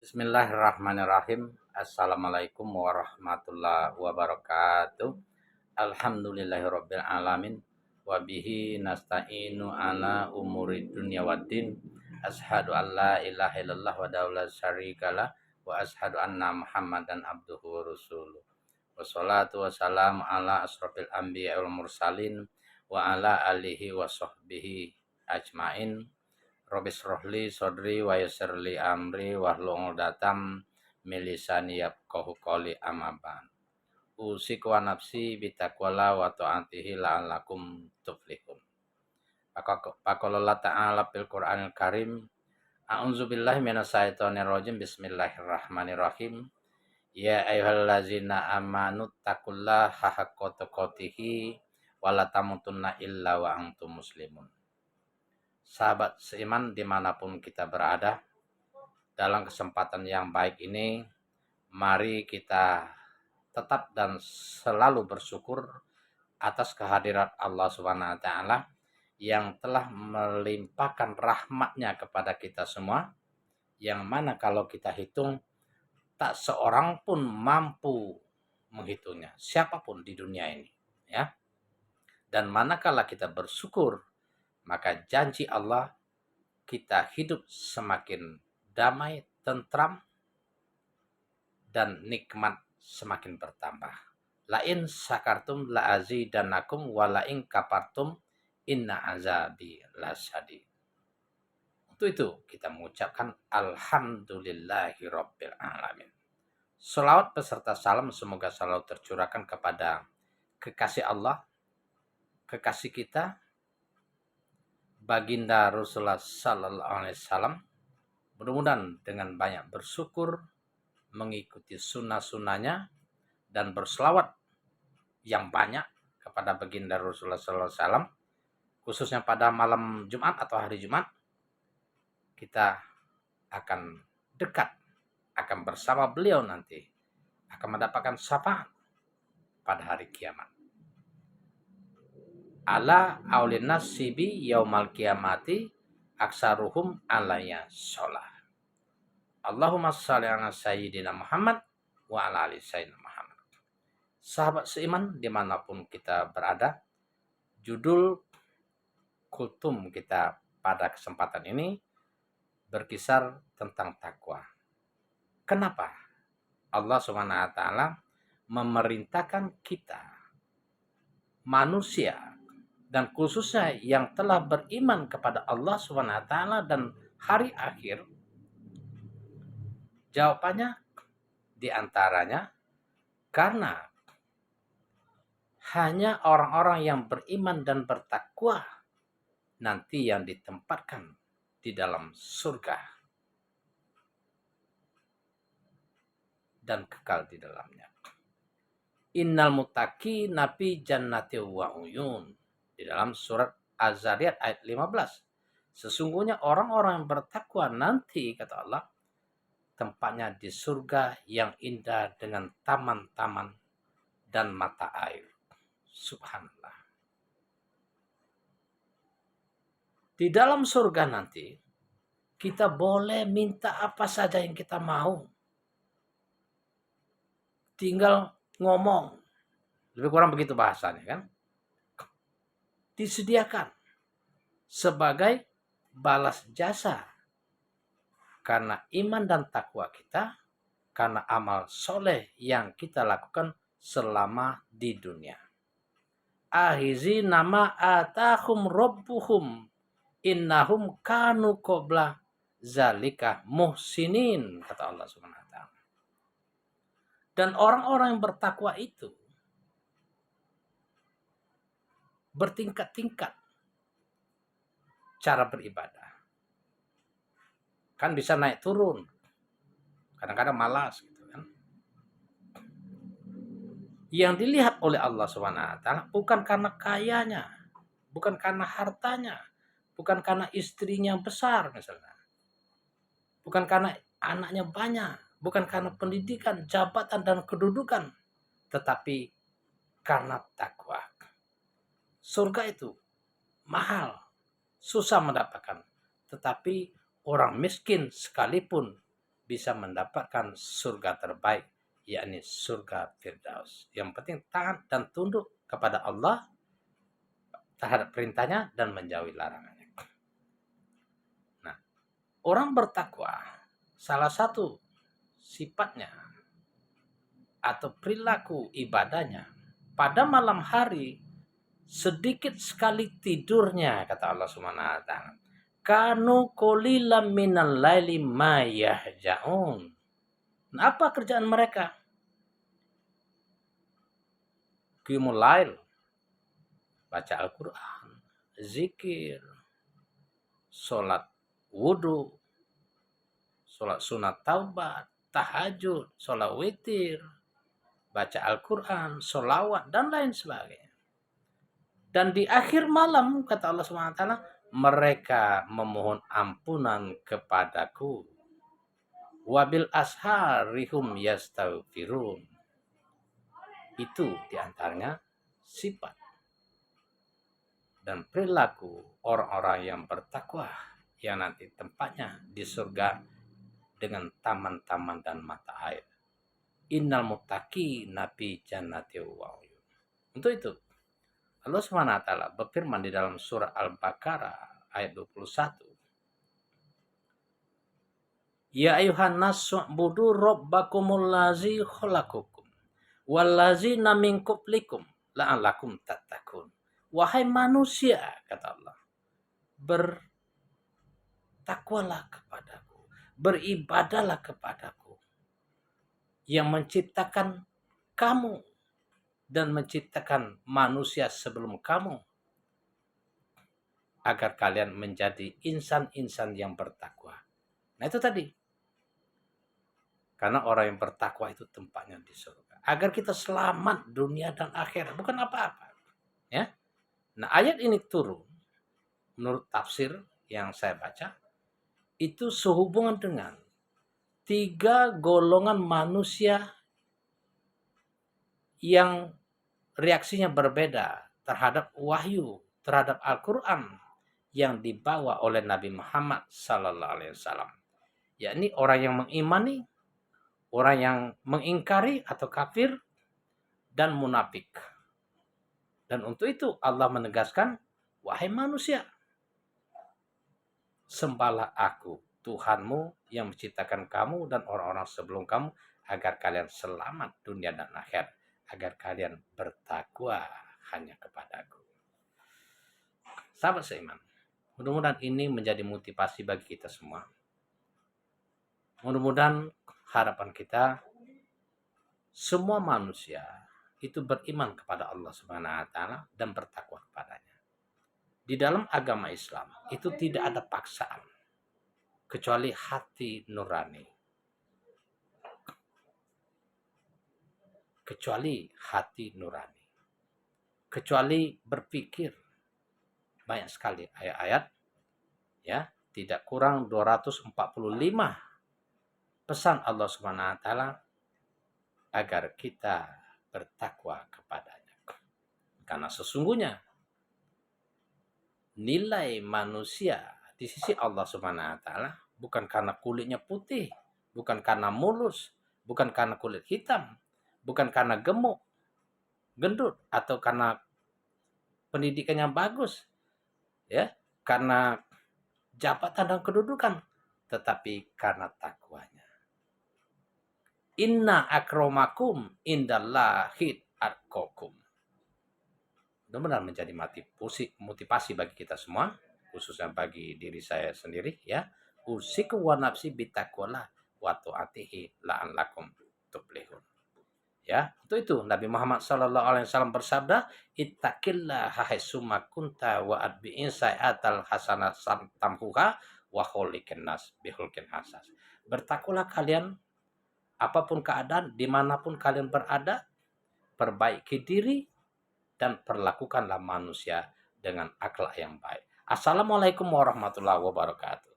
Bismillahirrahmanirrahim. Assalamualaikum warahmatullahi wabarakatuh. Alhamdulillahirabbil alamin wa bihi nasta'inu ala umuri dunya waddin. Asyhadu an la ilaha illallah wa la syarikalah wa asyhadu anna Muhammadan abduhu wa rasuluh. Wassalatu wassalamu ala asrofil anbiya wal mursalin wa ala alihi wa sahbihi ajmain. Robis rohli sodri wa yasirli amri wahlul 'uqdatam min lisani yafqahu qawli amaban. Usik wa nafsi bitaqwala wa ta'atihi la'allakum tuflihun. Faqala ta'ala fil Qur'anil Karim, a'udzubillahi minasyaitonir rajim. Bismillahirrahmanirrahim. Ya ayyuhallazina amanu taqullaha haqqa tuqatih wa la tamutunna illa wa antum muslimun. Sahabat seiman dimanapun kita berada, dalam kesempatan yang baik ini, mari kita tetap dan selalu bersyukur atas kehadirat Allah Subhanahu wa Ta'ala yang telah melimpahkan rahmatnya kepada kita semua, yang mana kalau kita hitung tak seorang pun mampu menghitungnya, siapapun di dunia ini, ya. Dan manakala kita bersyukur, maka janji Allah kita hidup semakin damai, tentram, dan nikmat semakin bertambah. Lain syakartum la azidannakum wa lain kafartum inna azabi lasyadid. Untuk itu kita mengucapkan alhamdulillahirabbil alamin. Selawat beserta salam semoga selalu tercurahkan kepada kekasih Allah, kekasih kita, Baginda Rasulullah Sallallahu Alaihi Wasallam. Mudah-mudahan dengan banyak bersyukur, mengikuti sunnah-sunnahnya, dan berselawat yang banyak kepada Baginda Rasulullah Sallallahu Alaihi Wasallam, khususnya pada malam Jumat atau hari Jumat, kita akan dekat, akan bersama beliau nanti, akan mendapatkan syafaat pada hari kiamat. Ala aulin nasibi yaumal kiamati aksaruhum alaya sholah. Allahumma sholli ala sayyidina Muhammad wa ala ali sayyidina Muhammad. Sahabat seiman dimanapun kita berada, judul kultum kita pada kesempatan ini berkisar tentang takwa. Kenapa Allah Subhanahu wa Ta'ala memerintahkan kita, manusia, dan khususnya yang telah beriman kepada Allah Subhanahu wa Ta'ala dan hari akhir? Jawabannya diantaranya karena hanya orang-orang yang beriman dan bertakwa nanti yang ditempatkan di dalam surga dan kekal di dalamnya. Innal muttaqina fi jannati wa uyun. Di dalam surat Az-Zariyat ayat 15. Sesungguhnya orang-orang yang bertakwa nanti, kata Allah, tempatnya di surga yang indah dengan taman-taman dan mata air. Subhanallah. Di dalam surga nanti, kita boleh minta apa saja yang kita mau. Tinggal ngomong. Lebih kurang begitu bahasanya, kan? Disediakan sebagai balas jasa karena iman dan takwa kita, karena amal soleh yang kita lakukan selama di dunia. Ahizi nama atahum rabbuhum innahum kanu qabla zalika muhsinin, kata Allah Subhanahu wa Ta'ala. Dan orang-orang yang bertakwa itu bertingkat-tingkat cara beribadah. Kan bisa naik turun. Kadang-kadang malas gitu kan. Yang dilihat oleh Allah Subhanahu wa Ta'ala bukan karena kayanya, bukan karena hartanya, bukan karena istrinya besar misalnya. Bukan karena anaknya banyak, bukan karena pendidikan, jabatan dan kedudukan, tetapi karena takwa. Surga itu mahal, susah mendapatkan. Tetapi orang miskin sekalipun bisa mendapatkan surga terbaik, yakni surga Firdaus. Yang penting taat dan tunduk kepada Allah terhadap perintahnya dan menjauhi larangannya. Nah, orang bertakwa, salah satu sifatnya atau perilaku ibadahnya, pada malam hari sedikit sekali tidurnya, kata Allah Subhanahu wa taala. Kanu qalilan minal laili ma yahjaun. Apa kerjaan mereka? Qiyamul lail, baca Al-Qur'an, zikir, sholat wudhu, sholat sunat taubat, tahajud, sholat witir, baca Al-Quran, sholawat, dan lain sebagainya. Dan di akhir malam, kata Allah SWT, mereka memohon ampunan kepadaku. Wabil asharihum yastaghfirun. Itu diantaranya sifat dan perilaku orang-orang yang bertakwa, yang nanti tempatnya di surga dengan taman-taman dan mata air. Innal muttaqina fi jannati wa uyun. Untuk itu Allah SWT berfirman di dalam surah Al-Baqarah ayat 21. Ya ayuhan nasu budu rabbakumul ladzi khalaqakum wallazina min qablikum la'allakum tattaqun. Wahai manusia, kata Allah, bertakwalah kepadaku, beribadahlah kepadaku yang menciptakan kamu dan menciptakan manusia sebelum kamu, agar kalian menjadi insan-insan yang bertakwa. Nah itu tadi. Karena orang yang bertakwa itu tempatnya di surga. Agar kita selamat dunia dan akhirat. Bukan apa-apa. Ya. Nah ayat ini turun, menurut tafsir yang saya baca, itu sehubungan dengan 3 golongan manusia yang reaksinya berbeda terhadap wahyu, terhadap Al-Quran yang dibawa oleh Nabi Muhammad Sallallahu Alaihi Wasallam, yakni orang yang mengimani, orang yang mengingkari atau kafir, dan munafik. Dan untuk itu Allah menegaskan, wahai manusia, sembahlah aku, Tuhanmu yang menciptakan kamu dan orang-orang sebelum kamu, agar kalian selamat dunia dan akhirat, agar kalian bertakwa hanya kepadaku. Sahabat seiman, mudah-mudahan ini menjadi motivasi bagi kita semua. Mudah-mudahan harapan kita, semua manusia itu beriman kepada Allah Subhanahu wa taala dan bertakwa kepadanya. Di dalam agama Islam itu tidak ada paksaan kecuali hati nurani. Kecuali hati nurani. Kecuali berpikir. Banyak sekali ayat-ayat, ya, tidak kurang 245 pesan Allah Subhanahu wa taala agar kita bertakwa kepadanya. Karena sesungguhnya nilai manusia di sisi Allah Subhanahu wa taala bukan karena kulitnya putih, bukan karena mulus, bukan karena kulit hitam, bukan karena gemuk, gendut, atau karena pendidikannya bagus, ya, karena jabatan dan kedudukan, tetapi karena takwanya. Inna akramakum indallahi atqakum. Benar-benar menjadi motivasi bagi kita semua, khususnya bagi diri saya sendiri, ya. Usiku wa nafsi bitaqwallah wa ta'atihi la'allakum tuflihun. Ya, itu Nabi Muhammad sallallahu alaihi wasallam bersabda, ittaqillaha haitsuma kunta wa atbi'in sayatal hasanah tamhuha wa khuliqin nas bihulqin hasas. Bertakwalah kalian apapun keadaan, dimanapun kalian berada, perbaiki diri dan perlakukanlah manusia dengan akhlak yang baik. Assalamualaikum warahmatullahi wabarakatuh.